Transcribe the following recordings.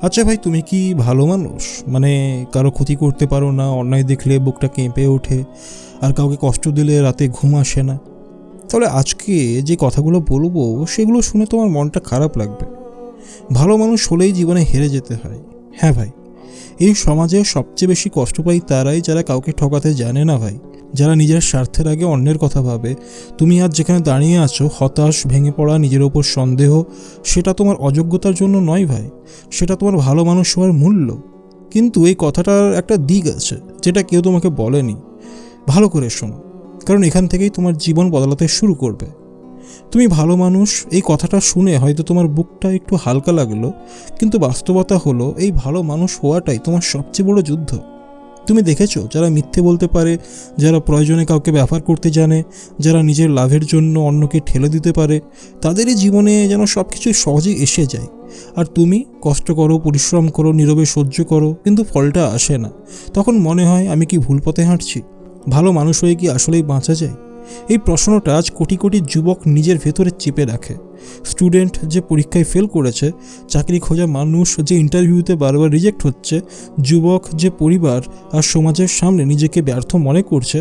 আচ্ছা ভাই, তুমি কি ভালো মানুষ? মানে কারো ক্ষতি করতে পারো না, অন্যায় দেখলে বুকটা কেঁপে ওঠে, আর কাউকে কষ্ট দিলে রাতে ঘুম আসে না? তাহলে আজকে যে কথাগুলো বলবো সেগুলো শুনে তোমার মনটা খারাপ লাগবে। ভালো মানুষ হলেই জীবনে হেরে যেতে হয়। হ্যাঁ ভাই, এই সমাজে সবচেয়ে বেশি কষ্ট পাই তারাই যারা কাউকে ঠকাতে জানে না ভাই, যারা নিজের স্বার্থের আগে অন্যের কথা ভাবে। তুমি আজ যেখানে দাঁড়িয়ে আছো, হতাশ, ভেঙে পড়া, নিজের ওপর সন্দেহ, সেটা তোমার অযোগ্যতার জন্য নয় ভাই, সেটা তোমার ভালো মানুষ হওয়ার মূল্য। কিন্তু এই কথাটার একটা দিক আছে যেটা কেউ তোমাকে বলেনি। ভালো করে শোনো, কারণ এখান থেকেই তোমার জীবন বদলাতে শুরু করবে। তুমি ভালো মানুষ, এই কথাটা শুনে হয়তো তোমার বুকটা একটু হালকা লাগলো, কিন্তু বাস্তবতা হলো এই ভালো মানুষ হওয়াটাই তোমার সবচেয়ে বড় যুদ্ধ। তুমি দেখেছো যারা মিথ্যে বলতে পারে, যারা প্রয়োজনে কাউকে ব্যবহার করতে জানে, যারা নিজের লাভের জন্য অন্যকে ঠেলে দিতে পারে, তাদেরই জীবনে যেন সব কিছু সহজেই এসে যায়। আর তুমি কষ্ট করো, পরিশ্রম করো, নীরবে সহ্য করো, কিন্তু ফলটা আসে না। তখন মনে হয় আমি কি ভুল পথে হাঁটছি? ভালো মানুষ হয়ে কি আসলেই বাঁচা যায়? এই প্রশ্নটা আজ কোটি কোটি যুবক নিজের ভেতরে চেপে রাখে। স্টুডেন্ট যে পরীক্ষায় ফেল করেছে, চাকরি খোঁজা মানুষ যে ইন্টারভিউতে বারবার রিজেক্ট হচ্ছে, যুবক যে পরিবার আর সমাজের সামনে নিজেকে ব্যর্থ মনে করছে।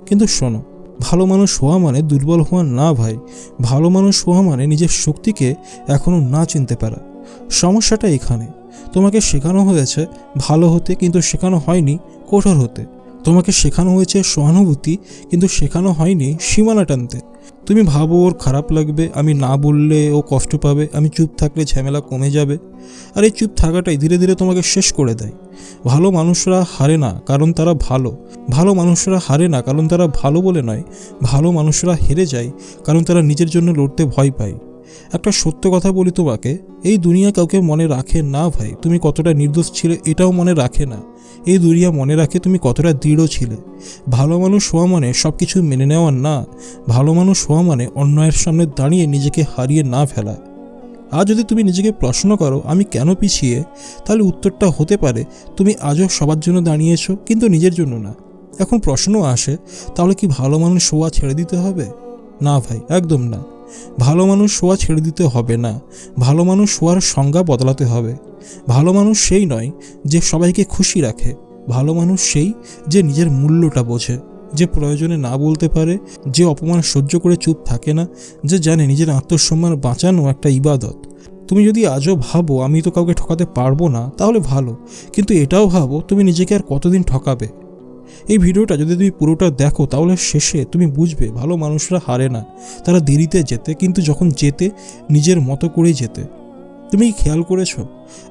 কিন্তু শোনো, ভালো মানুষ হওয়া মানে দুর্বল হওয়া না ভাই। ভালো মানুষ হওয়া মানে নিজের শক্তিকে এখনও না চিনতে পারা। সমস্যাটা এখানে, তোমাকে শেখানো হয়েছে ভালো হতে, কিন্তু শেখানো হয়নি কঠোর হতে। তোমাকে শেখানো হয়েছে সহানুভূতি, কিন্তু শেখানো হয়নি সীমানা টানতে। তুমি ভাবো ওর খারাপ লাগবে, আমি না বললে ও কষ্ট পাবে, আমি চুপ থাকলে ঝামেলা কমে যাবে। আর এই চুপ থাকাটাই ধীরে ধীরে তোমাকে শেষ করে দেয়। ভালো মানুষরা হারে না কারণ তারা ভালো, ভালো মানুষরা হারে না কারণ তারা ভালো বলে নয়, ভালো মানুষরা হেরে যায় কারণ তারা নিজের জন্য লড়তে ভয় পায়। একটা সত্য কথা বলি তোমাকে, এই দুনিয়া কাউকে মনে রাখে না ভাই তুমি কতটা নির্দোষ ছিলে এটাও মনে রাখে না। এই দুনিয়া মনে রাখে তুমি কতটা দৃঢ় ছিলে। ভালো মানুষ হওয়া মানে সব কিছু মেনে নেওয়া না, ভালো মানুষ হওয়া মানে অন্যায়ের সামনে দাঁড়িয়ে নিজেকে হারিয়ে না ফেলা। আজ যদি তুমি নিজেকে প্রশ্ন করো আমি কেন পিছিয়ে, তাহলে উত্তরটা হতে পারে তুমি আজও সবার জন্য দাঁড়িয়েছো, কিন্তু নিজের জন্য না। এখন প্রশ্ন আসে, তাহলে কি ভালো মানুষ হওয়া ছেড়ে দিতে হবে? না ভাই, একদম না। ভালো মানুষ হওয়া ছেড়ে দিতে হবে না, ভালো মানুষ হওয়ার সংজ্ঞা বদলাতে হবে। ভালো মানুষ সেই নয় যে সবাইকে খুশি রাখে, ভালো মানুষ সেই যে নিজের মূল্যটা বোঝে, যে প্রয়োজনে না বলতে পারে, যে অপমান সহ্য করে চুপ থাকে না, যে জানে নিজের আত্মসম্মান বাঁচানো একটা ইবাদত। তুমি যদি আজও ভাবো আমি তো কাউকে ঠকাতে পারবো না, তাহলে ভালো, কিন্তু এটাও ভাবো তুমি নিজেকে আর কতদিন ঠকাবে। এই ভিডিওটা যদি তুমি পুরোটা দেখো তাহলে শেষে তুমি বুঝবে ভালো মানুষরা হারে না, তারা দেরিতে যেতে, কিন্তু যখন যেতে নিজের মতো করেই যেতে। তুমি কি খেয়াল করেছো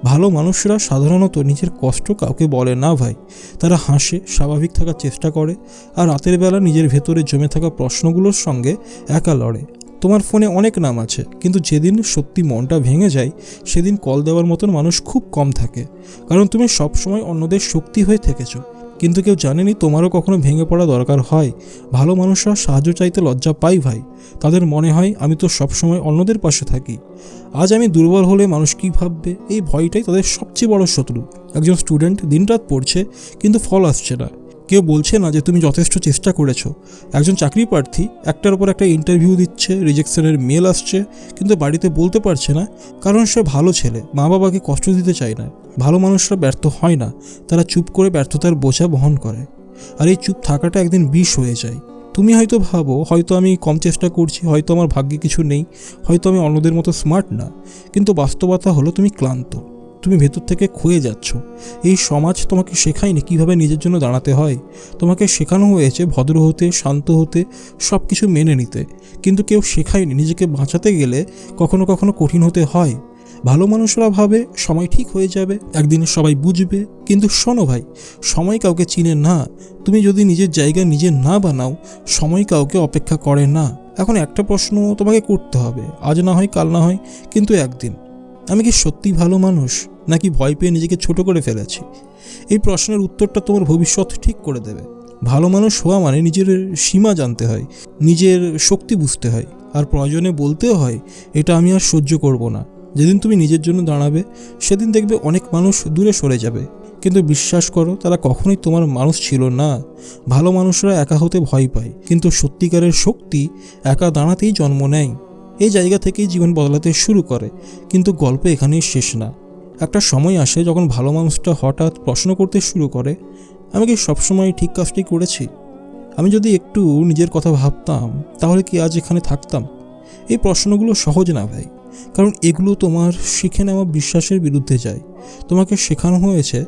ভালো মানুষরা সাধারণত নিজের কষ্ট কাউকে বলে না ভাই, তারা হাসে, স্বাভাবিক থাকার চেষ্টা করে, আর রাতের বেলা নিজের ভেতরে জমে থাকা প্রশ্নগুলোর সঙ্গে একা লড়ে। তোমার ফোনে অনেক নাম আছে, কিন্তু যেদিন সত্যি মনটা ভেঙে যায় সেদিন কল দেওয়ার মতন মানুষ খুব কম থাকে, কারণ তুমি সবসময় অন্যদের শক্তি হয়ে থেকেছো। কিন্তু কেউ জানেনি তোমারও কখনো ভেঙে পড়া দরকার হয়। ভালো মানুষরা সাহায্য চাইতে লজ্জা পায় ভাই, তাদের মনে হয় আমি তো সবসময় অন্যদের পাশে থাকি, আজ আমি দুর্বল হলে মানুষ কী ভাববে, এই ভয়টাই তাদের সবচেয়ে বড় শত্রু। একজন স্টুডেন্ট দিনরাত পড়ছে কিন্তু ফল আসছে না, কেউ বলছে না যে তুমি যথেষ্ট চেষ্টা করেছো। একজন চাকরি প্রার্থী একটার উপর একটা ইন্টারভিউ দিচ্ছে, রিজেকশনের মেল আসছে, কিন্তু বাড়িতে বলতে পারছে না, কারণ সে ভালো ছেলে, মা বাবাকে কষ্ট দিতে চায় না। ভালো মানুষরা ব্যর্থ হয় না, তারা চুপ করে ব্যর্থতার বোঝা বহন করে। আর এই চুপ থাকাটা একদিন বিষ হয়ে যায়। তুমি হয়তো ভাবো হয়তো আমি কম চেষ্টা করছি, হয়তো আমার ভাগ্যে কিছু নেই, হয়তো আমি অন্যদের মতো স্মার্ট না, কিন্তু বাস্তবতা হলো তুমি ক্লান্ত, তুমি ভেতর থেকে ক্ষয়ে যাচ্ছ। এই সমাজ তোমাকে শেখায়নি কিভাবে নিজের জন্য দাঁড়াতে হয়, তোমাকে শেখানো হয়েছে ভদ্র হতে, শান্ত হতে, সব কিছু মেনে নিতে, কিন্তু কেউ শেখায়নি নিজেকে বাঁচাতে গেলে কখনো কখনো কঠিন হতে হয়। ভালো মানুষরা ভাবে সময় ঠিক হয়ে যাবে, একদিন সবাই বুঝবে, কিন্তু শোনো ভাই, সময় কাউকে চিনে না। তুমি যদি নিজের জায়গা নিজে না বানাও, সময় কাউকে অপেক্ষা করে না। এখন একটা প্রশ্ন তোমাকে করতে হবে, আজ না হয় কাল না হয়, কিন্তু একদিন, আমি কি সত্যি ভালো মানুষ, নাকি ভয় পেয়ে নিজেকে ছোট করে ফেলেছি? এই প্রশ্নের উত্তরটা তোমার ভবিষ্যৎ ঠিক করে দেবে। ভালো মানুষ হওয়া মানে নিজের সীমা জানতে হয়, নিজের শক্তি বুঝতে হয়, আর প্রয়োজনে বলতেও হয় এটা আমি আর সহ্য করব না। যেদিন তুমি নিজের জন্য দাঁড়াবে সেদিন দেখবে অনেক মানুষ দূরে সরে যাবে, কিন্তু বিশ্বাস করো তারা কখনোই তোমার মানুষ ছিল না। ভালো মানুষরা একা হতে ভয় পায়, কিন্তু সত্যিকারের শক্তি একা দাঁড়াতেই জন্ম নেয়। এই জায়গা থেকেই জীবন বদলাতে শুরু করে, কিন্তু গল্প এখানেই শেষ না। একটা সময় আসে যখন ভালো মানুষটা হঠাৎ প্রশ্ন করতে শুরু করে, আমি কি সবসময় ঠিক কাজটাই করেছি? আমি যদি একটু নিজের কথা ভাবতাম তাহলে কি আজ এখানে থাকতাম? এই প্রশ্নগুলো সহজ না ভাই, কারণ এগুলো তোমার শিখে নেওয়া বিশ্বাসের বিরুদ্ধে যায়। তোমাকে শেখানো হয়েছে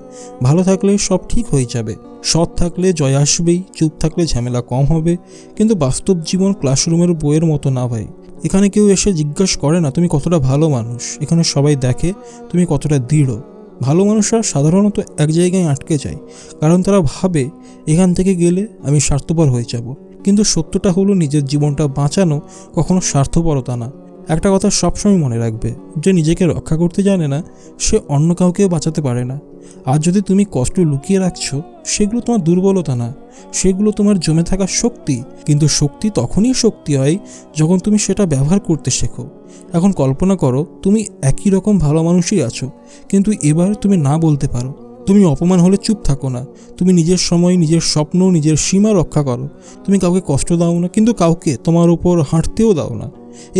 ভালো থাকলে সব ঠিক হয়ে যাবে, সৎ থাকলে জয় আসবেই, চুপ থাকলে ঝামেলা কম হবে। কিন্তু বাস্তব জীবন ক্লাসরুমের বইয়ের মতো না ভাই। এখানে কেউ এসে জিজ্ঞাসা করে না তুমি কতটা ভালো মানুষ, এখানে সবাই দেখে তুমি কতটা দৃঢ়। ভালো মানুষরা সাধারণত এক জায়গায় আটকে যায়, কারণ তারা ভাবে এখান থেকে গেলে আমি স্বার্থপর হয়ে যাব। কিন্তু সত্যটা হলো নিজের জীবনটা বাঁচানো কখনো স্বার্থপরতা না। একটা কথা সবসময় মনে রাখবে, যে নিজেকে রক্ষা করতে জানে না সে অন্য কাউকেও বাঁচাতে পারে না। আর যদি তুমি কষ্ট লুকিয়ে রাখছো, সেগুলো তোমার দুর্বলতা না, সেগুলো তোমার জমে থাকা শক্তি। কিন্তু শক্তি তখনই শক্তি হয় যখন তুমি সেটা ব্যবহার করতে শেখো। এখন কল্পনা করো তুমি একই রকম ভালো মানুষই আছো, কিন্তু এবার তুমি না বলতে পারো। তুমি অপমান হলে চুপ থাকো না, তুমি নিজের সময়, নিজের স্বপ্ন, নিজের সীমা রক্ষা করো। তুমি কাউকে কষ্ট দাও না, কিন্তু কাউকে তোমার উপর হাঁটতেও দাও না।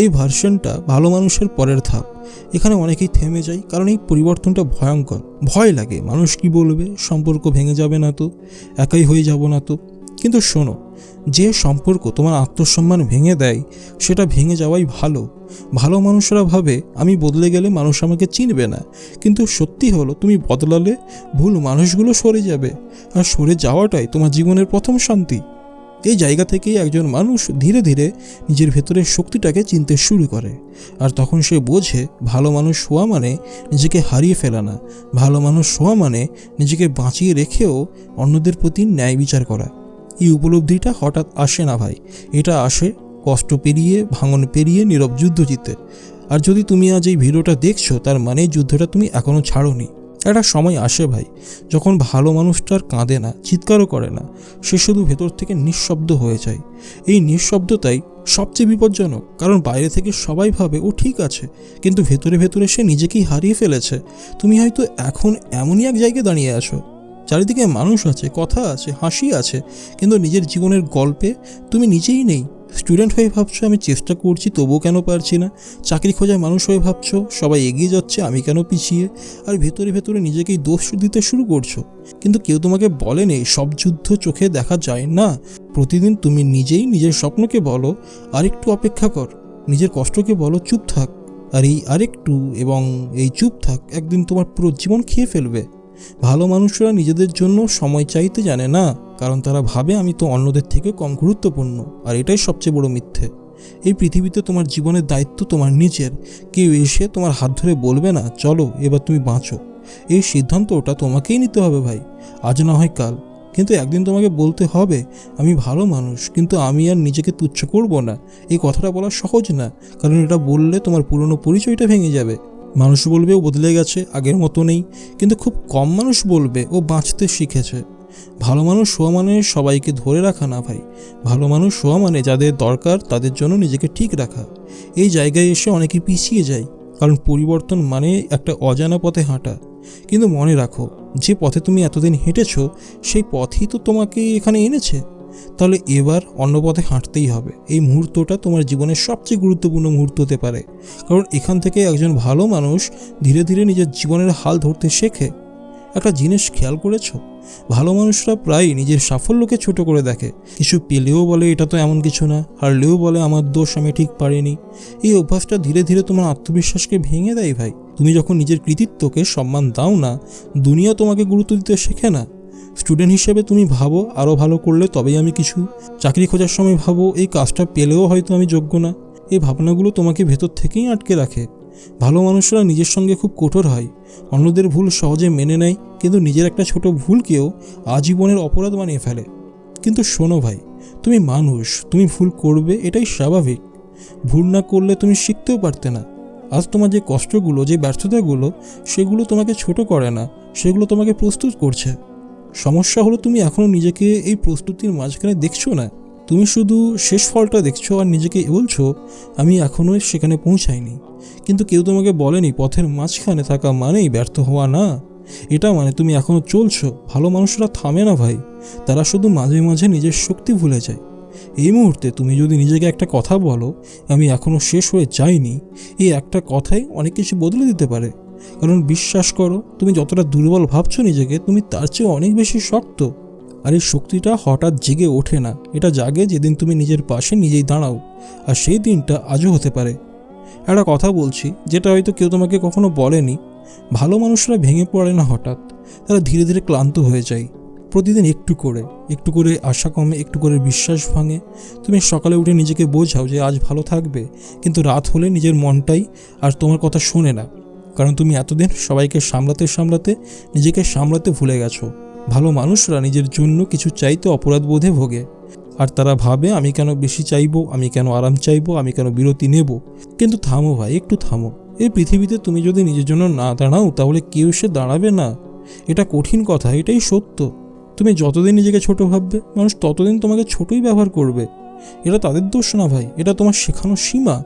এই ভার্সনটা ভালো মানুষের পরের ধাপ। এখানে অনেকেই থেমে যায়, কারণ এই পরিবর্তনটা ভয়ঙ্কর। ভয় লাগে মানুষ কি বলবে, সম্পর্ক ভেঙে যাবে না তো, একাই হয়ে যাব না তো। কিন্তু শোনো, যে সম্পর্ক তোমার আত্মসম্মান ভেঙে দেয় সেটা ভেঙে যাওয়াই ভালো। ভালো মানুষরা ভাবে আমি বদলে গেলে মানুষ আমাকে চিনবে না, কিন্তু সত্যি হলো তুমি বদলালে ভুল মানুষগুলো সরে যাবে, আর সরে যাওয়াটাই তোমার জীবনের প্রথম শান্তি। এই জায়গা থেকেই একজন মানুষ ধীরে ধীরে নিজের ভেতরের শক্তিটাকে চিনতে শুরু করে। আর তখন সে বোঝে ভালো মানুষ হওয়া মানে নিজেকে হারিয়ে ফেলা না, ভালো মানুষ হওয়া মানে নিজেকে বাঁচিয়ে রেখেও অন্যদের প্রতি ন্যায় বিচার করা। এই উপলব্ধিটা হঠাৎ আসে না ভাই, এটা আসে কষ্ট পেরিয়ে, ভাঙন পেরিয়ে, নীরব যুদ্ধ জিতে। আর যদি তুমি আজ এই ভিডিওটা দেখছো, তার মানে যুদ্ধটা তুমি এখনও ছাড়োনি। একটা সময় আসে ভাই যখন ভালো মানুষটার কাঁদে না, চিৎকারও করে না, সে শুধু ভেতর থেকে নিঃশব্দ হয়ে যায়। এই নিঃশব্দতাই সবচেয়ে বিপজ্জনক, কারণ বাইরে থেকে সবাই ভাবে ও ঠিক আছে, কিন্তু ভেতরে ভেতরে সে নিজেকেই হারিয়ে ফেলেছে। তুমি হয়তো এখন এমনই এক জায়গায় দাঁড়িয়ে আছো, চারিদিকে মানুষ আছে, কথা আছে, হাসি আছে, কিন্তু নিজের জীবনের গল্পে তুমি নিজেই নেই। স্টুডেন্ট হয়ে ভাবছো আমি চেষ্টা করছি তবুও কেন পারছি না, চাকরি খোঁজায় মানুষ হয়ে ভাবছো সবাই এগিয়ে যাচ্ছে আমি কেন পিছিয়ে, আর ভেতরে ভেতরে নিজেকেই দোষ দিতে শুরু করছো। কিন্তু কেউ তোমাকে বলেনি সব যুদ্ধ চোখে দেখা যায় না। প্রতিদিন তুমি নিজেই নিজের স্বপ্নকে বলো আরেকটু অপেক্ষা কর, নিজের কষ্টকে বলো চুপ থাক, আর এই আরেকটু এবং এই চুপ থাক একদিন তোমার পুরো জীবন খেয়ে ফেলবে। ভালো মানুষরা নিজেদের জন্য সময় চাইতে জানে না, কারণ তারা ভাবে আমি তো অন্যদের থেকে কম গুরুত্বপূর্ণ, আর এটাই সবচেয়ে বড় মিথ্যে। এই পৃথিবীতে তোমার জীবনের দায়িত্ব তোমার নিজের। কেউ এসে তোমার হাত ধরে বলবে না চলো এবার তুমি বাঁচো। এই সিদ্ধান্তটা তোমাকেই নিতে হবে ভাই, আজ না হয় কাল। কিন্তু একদিন তোমাকে বলতে হবে আমি ভালো মানুষ, কিন্তু আমি আর নিজেকে তুচ্ছ করব না। এই কথাটা বলা সহজ না, কারণ এটা বললে তোমার পুরনো পরিচয়টা ভেঙে যাবে। মানুষ বলবে ও বদলে গেছে, আগের মতো নেই, কিন্তু খুব কম মানুষ বলবে ও বাঁচতে শিখেছে। ভালো মানুষ হওয়া মানে সবাইকে ধরে রাখা না ভাই, ভালো মানুষ হওয়া মানে যাদের দরকার তাদের জন্য নিজেকে ঠিক রাখা। এই জায়গায় এসে অনেকে পিছিয়ে যায়, কারণ পরিবর্তন মানে একটা অজানা পথে হাঁটা। কিন্তু মনে রাখো, যে পথে তুমি এতদিন হেঁটেছো সেই পথই তো তোমাকে এখানে এনেছে। তাহলে এবার অন্য পথে হাঁটতেই হবে। এই মুহূর্তটা তোমার জীবনের সবচেয়ে গুরুত্বপূর্ণ মুহূর্ত হতে পারে, কারণ এখান থেকে একজন ভালো মানুষ ধীরে ধীরে নিজের জীবনের হাল ধরতে শেখে। একটা জিনিস খেয়াল করেছো, ভালো মানুষরা প্রায় নিজের সাফল্যকে ছোট করে দেখে। কিছু পেলেও বলে এটা তো এমন কিছু না, হারলেও বলে আমার দোষ, আমি ঠিক পারিনি। এই অভ্যাসটা ধীরে ধীরে তোমার আত্মবিশ্বাসকে ভেঙে দেয় ভাই। তুমি যখন নিজের কৃতিত্বকে সম্মান দাও না, দুনিয়া তোমাকে গুরুত্ব দিতে শেখে না। স্টুডেন্ট হিসেবে তুমি ভাবো আরও ভালো করলে তবেই আমি কিছু, চাকরি খোঁজার সময় ভাবো এই কাজটা পেলেও হয়তো আমি যোগ্য না। এই ভাবনাগুলো তোমাকে ভেতর থেকেই আটকে রাখে। ভালো মানুষরা নিজের সঙ্গে খুব কঠোর হয়, অন্যদের ভুল সহজে মেনে নেয়, কিন্তু নিজের একটা ছোট ভুলকেও আজীবনের অপরাধ বানিয়ে ফেলে। কিন্তু শোনো ভাই, তুমি মানুষ, তুমি ভুল করবে, এটাই স্বাভাবিক। ভুল না করলে তুমি শিখতেও পারতে না। আজ তোমার যে কষ্টগুলো, যে ব্যর্থতাগুলো, সেগুলো তোমাকে ছোট করে না, সেগুলো তোমাকে প্রস্তুত করছে। সমস্যা হলো তুমি এখনও নিজেকে এই প্রস্তুতির মাঝখানে দেখছো না। তুমি শুধু শেষ ফলটা দেখছো আর নিজেকে বলছো আমি এখনও সেখানে পৌঁছাইনি। কিন্তু কেউ তোমাকে বলেনি পথের মাঝখানে থাকা মানেই ব্যর্থ হওয়া না, এটা মানে তুমি এখনও চলছো। ভালো মানুষরা থামে না ভাই, তারা শুধু মাঝে মাঝে নিজের শক্তি ভুলে যায়। এই মুহূর্তে তুমি যদি নিজেকে একটা কথা বলো আমি এখনও শেষ হয়ে যাইনি, এই একটা কথাই অনেক কিছু বদলে দিতে পারে। কারণ বিশ্বাস করো, তুমি যতটা দুর্বল ভাবছো নিজেকে, তুমি তার চেয়ে অনেক বেশি শক্ত। আর এই শক্তিটা হঠাৎ জেগে ওঠে না, এটা জাগে যেদিন তুমি নিজের পাশে নিজেই দাঁড়াও। আর সেই দিনটা আজও হতে পারে। একটা কথা বলছি, যেটা হয়তো কেউ তোমাকে কখনো বলেনি। ভালো মানুষরা ভেঙে পড়ে না হঠাৎ, তারা ধীরে ধীরে ক্লান্ত হয়ে যায়। প্রতিদিন একটু করে আশা কমে, একটু করে বিশ্বাস ভাঙে। তুমি সকালে উঠে নিজেকে বোঝাও যে আজ ভালো থাকবে, কিন্তু রাত হলে নিজের মনটাই আর তোমার কথা শোনে না। কারণ তুমি এতদিন সবাইকে সামলাতে নিজেকে সামলাতে ভুলে গেছো। ভালো মানুষরা নিজের জন্য কিছু চাইতে অপরাধ বোধে ভোগে। আর তারা ভাবে, আমি কেন বেশি চাইবো, আমি কেন আরাম চাইবো, আমি কেন বিরতি নেব। কিন্তু থামো ভাই, একটু থামো। এই পৃথিবীতে তুমি যদি নিজের জন্য না দাঁড়াও, তাহলে কেউ সে দাঁড়াবে না। এটা কঠিন কথা, এটাই সত্য। তুমি যতদিন নিজেকে ছোট ভাববে, মানুষ ততদিন তোমাকে ছোটই ব্যবহার করবে। এটা তাদের দোষ না ভাই, এটা তোমার শেখানো সীমা।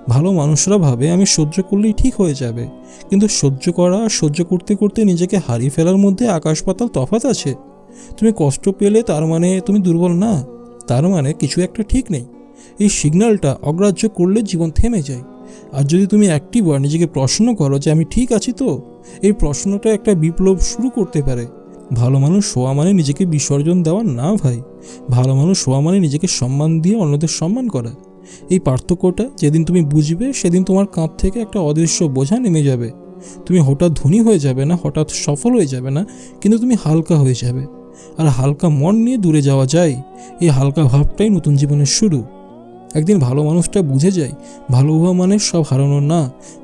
ভালো মানুষরা ভাবে আমি সহ্য করলেই ঠিক হয়ে যাবে, কিন্তু সহ্য করা আর সহ্য করতে করতে নিজেকে হারিয়ে ফেলার মধ্যে আকাশ পাতাল তফাৎ আছে। তুমি কষ্ট পেলে তার মানে তুমি দুর্বল না, তার মানে কিছু একটা ঠিক নেই। এই সিগন্যালটা অগ্রাহ্য করলে জীবন থেমে যায়। আর যদি তুমি একটিবার নিজেকে প্রশ্ন করো যে আমি ঠিক আছি তো, এই প্রশ্নটা একটা বিপ্লব শুরু করতে পারে। ভালো মানুষ হওয়া মানে নিজেকে বিসর্জন দেওয়া না ভাই। ভালো মানুষ হওয়া মানে নিজেকে সম্মান দিয়ে অন্যদের সম্মান করা। এই পার্থক্যটা যেদিন তুমি বুঝবে, সেদিন তোমার কাঁধ থেকে একটা অদৃশ্য বোঝা নেমে যাবে। তুমি হঠাৎ ধনী হয়ে যাবে না, হঠাৎ সফল হয়ে যাবে না, কিন্তু তুমি হালকা হয়ে যাবে। আর হালকা মন নিয়ে দূরে যাওয়া যায়। এই হালকা ভাবটাই নতুন জীবনের শুরু। একদিন ভালো মানুষটা বুঝে যায়, ভালো হওয়া মানে সব হারানো না,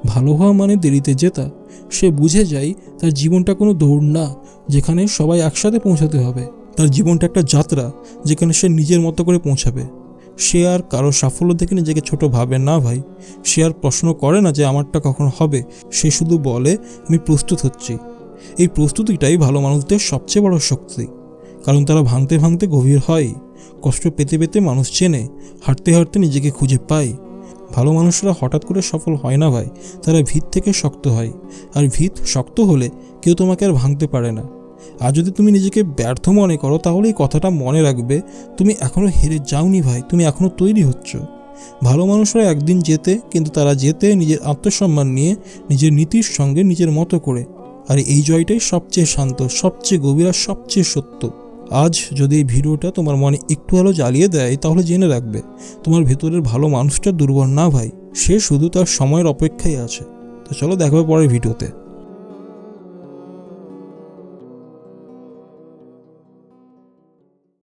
ভালো হওয়া মানে দেরিতে জেতা। সে বুঝে যায় তার জীবনটা কোনো দৌড় না, যেখানে সবাই একসাথে পৌঁছাতে হবে। তার জীবনটা একটা যাত্রা, যেখানে সে নিজের মতো করে পৌঁছাবে। সে আর কারো সাফল্য দেখে নিজেকে ছোট ভাবে না ভাই। সে আর প্রশ্ন করে না যে আমারটা কখন হবে। সে শুধু বলে, আমি প্রস্তুত হচ্ছি। এই প্রস্তুতিটাই ভালো মানুষদের সবচেয়ে বড় শক্তি। কারণ তারা ভাঙতে ভাঙতে গভীর হয়, কষ্ট পেতে পেতে মানুষ চেনে, হাঁটতে হাঁটতে নিজেকে খুঁজে পায়। ভালো মানুষরা হঠাৎ করে সফল হয় না ভাই, তারা ভিত থেকে শক্ত হয়। আর ভিত শক্ত হলে কেউ তোমাকে আর ভাঙতে পারে না। আর যদি তুমি নিজেকে ব্যর্থ মনে করো, তাহলে এই কথাটা মনে রাখবে, তুমি এখনও হেরে যাওনি ভাই, তুমি এখনও তৈরি হচ্ছ। ভালো মানুষরা একদিন জেতে, কিন্তু তারা জেতে নিজের আত্মসম্মান নিয়ে, নিজের নীতির সঙ্গে, নিজের মতো করে। আর এই জয়টাই সবচেয়ে শান্ত, সবচেয়ে গভীর আর সবচেয়ে সত্য। আজ যদি এই ভিডিওটা তোমার মনে একটু আলো জ্বালিয়ে দেয়, তাহলে জেনে রাখবে, তোমার ভেতরের ভালো মানুষটা দুর্বল না ভাই, সে শুধু তার সময়ের অপেক্ষায় আছে। তো চলো, দেখা হবে পরের ভিডিওতে।